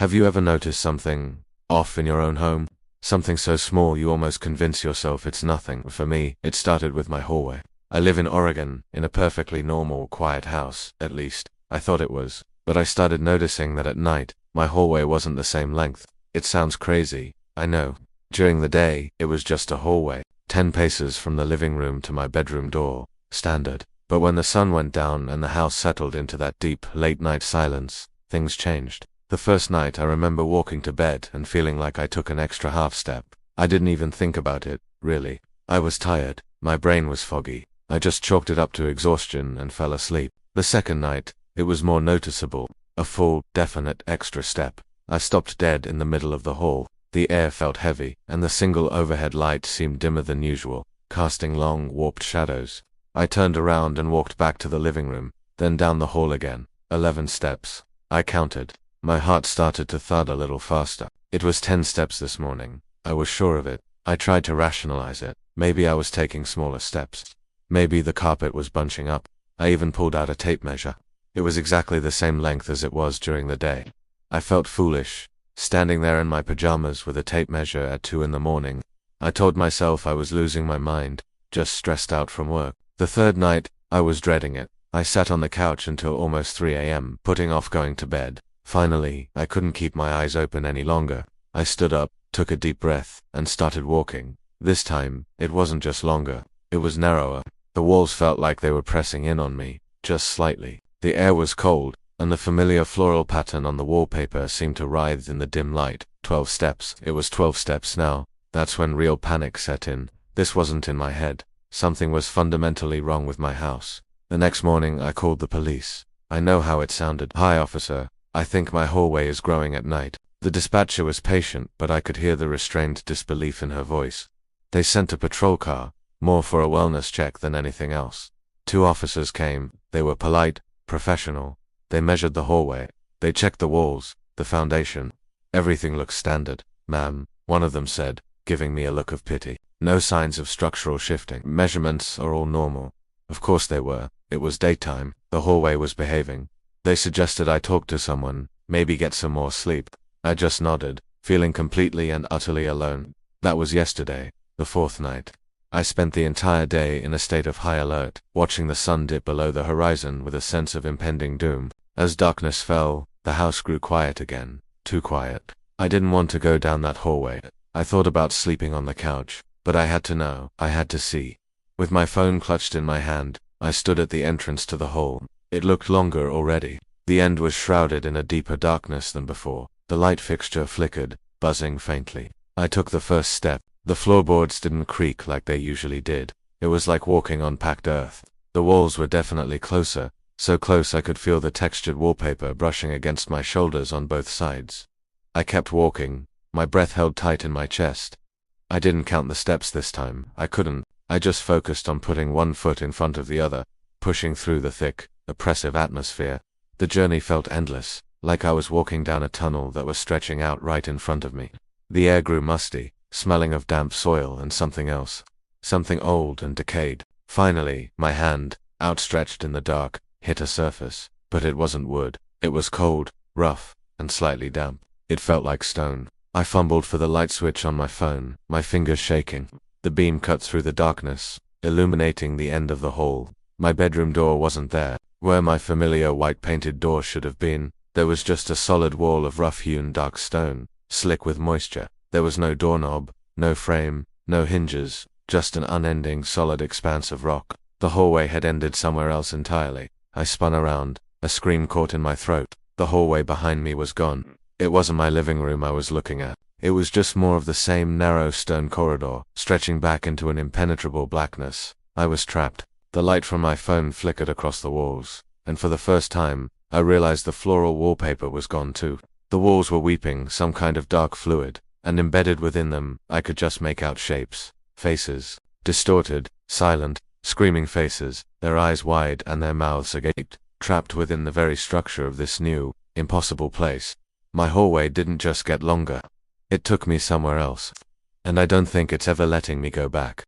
Have you ever noticed something off in your own home? Something so small you almost convince yourself it's nothing. For me, it started with my hallway. I live in Oregon, in a perfectly normal, quiet house, at least I thought it was. But I started noticing that at night, my hallway wasn't the same length. It sounds crazy, I know. During the day, it was just a hallway, 10 paces from the living room to my bedroom door, standard. But when the sun went down and the house settled into that deep, late-night silence, things changed. The first night I remember walking to bed and feeling like I took an extra half step. I didn't even think about it, really. I was tired, my brain was foggy. I just chalked it up to exhaustion and fell asleep. The second night, it was more noticeable, a full, definite extra step. I stopped dead in the middle of the hall. The air felt heavy, and the single overhead light seemed dimmer than usual, casting long, warped shadows. I turned around and walked back to the living room, then down the hall again. 11 steps. I counted. My heart started to thud a little faster. It was 10 steps this morning. I was sure of it. I tried to rationalize it. Maybe I was taking smaller steps. Maybe the carpet was bunching up. I even pulled out a tape measure. It was exactly the same length as it was during the day. I felt foolish, standing there in my pajamas with a tape measure at 2 in the morning. I told myself I was losing my mind, just stressed out from work. The third night, I was dreading it. I sat on the couch until almost 3 a.m., putting off going to bed. Finally, I couldn't keep my eyes open any longer. I stood up, took a deep breath, and started walking. This time, it wasn't just longer. It was narrower. The walls felt like they were pressing in on me, just slightly. The air was cold, and the familiar floral pattern on the wallpaper seemed to writhe in the dim light. 12 steps. It was 12 steps now. That's when real panic set in. This wasn't in my head. Something was fundamentally wrong with my house. The next morning, I called the police. I know how it sounded. "Hi, officer. I think my hallway is growing at night." The dispatcher was patient, but I could hear the restrained disbelief in her voice. They sent a patrol car, more for a wellness check than anything else. 2 officers came. They were polite, professional. They measured the hallway. They checked the walls, the foundation. "Everything looks standard, ma'am," one of them said, giving me a look of pity. "No signs of structural shifting. Measurements are all normal." Of course they were. It was daytime. The hallway was behaving. They suggested I talk to someone, maybe get some more sleep. I just nodded, feeling completely and utterly alone. That was yesterday, the 4th night. I spent the entire day in a state of high alert, watching the sun dip below the horizon with a sense of impending doom. As darkness fell, the house grew quiet again. Too quiet. I didn't want to go down that hallway. I thought about sleeping on the couch, but I had to know. I had to see. With my phone clutched in my hand, I stood at the entrance to the hall. It looked longer already. The end was shrouded in a deeper darkness than before. The light fixture flickered, buzzing faintly. I took the first step. The floorboards didn't creak like they usually did. It was like walking on packed earth. The walls were definitely closer, so close I could feel the textured wallpaper brushing against my shoulders on both sides. I kept walking, my breath held tight in my chest. I didn't count the steps this time. I couldn't. I just focused on putting one foot in front of the other, pushing through the thick, oppressive atmosphere. The journey felt endless, like I was walking down a tunnel that was stretching out right in front of me. The air grew musty, smelling of damp soil and something else. Something old and decayed. Finally, my hand, outstretched in the dark, hit a surface. But it wasn't wood. It was cold, rough, and slightly damp. It felt like stone. I fumbled for the light switch on my phone, my fingers shaking. The beam cut through the darkness, illuminating the end of the hall. My bedroom door wasn't there. Where my familiar white-painted door should have been, there was just a solid wall of rough-hewn dark stone, slick with moisture. There was no doorknob, no frame, no hinges, just an unending, solid expanse of rock. The hallway had ended somewhere else entirely. I spun around, a scream caught in my throat. The hallway behind me was gone. It wasn't my living room I was looking at. It was just more of the same narrow stone corridor, stretching back into an impenetrable blackness. I was trapped. The light from my phone flickered across the walls, and for the first time, I realized the floral wallpaper was gone too. The walls were weeping some kind of dark fluid, and embedded within them, I could just make out shapes, faces, distorted, silent, screaming faces, their eyes wide and their mouths agape, trapped within the very structure of this new, impossible place. My hallway didn't just get longer. It took me somewhere else. And I don't think it's ever letting me go back.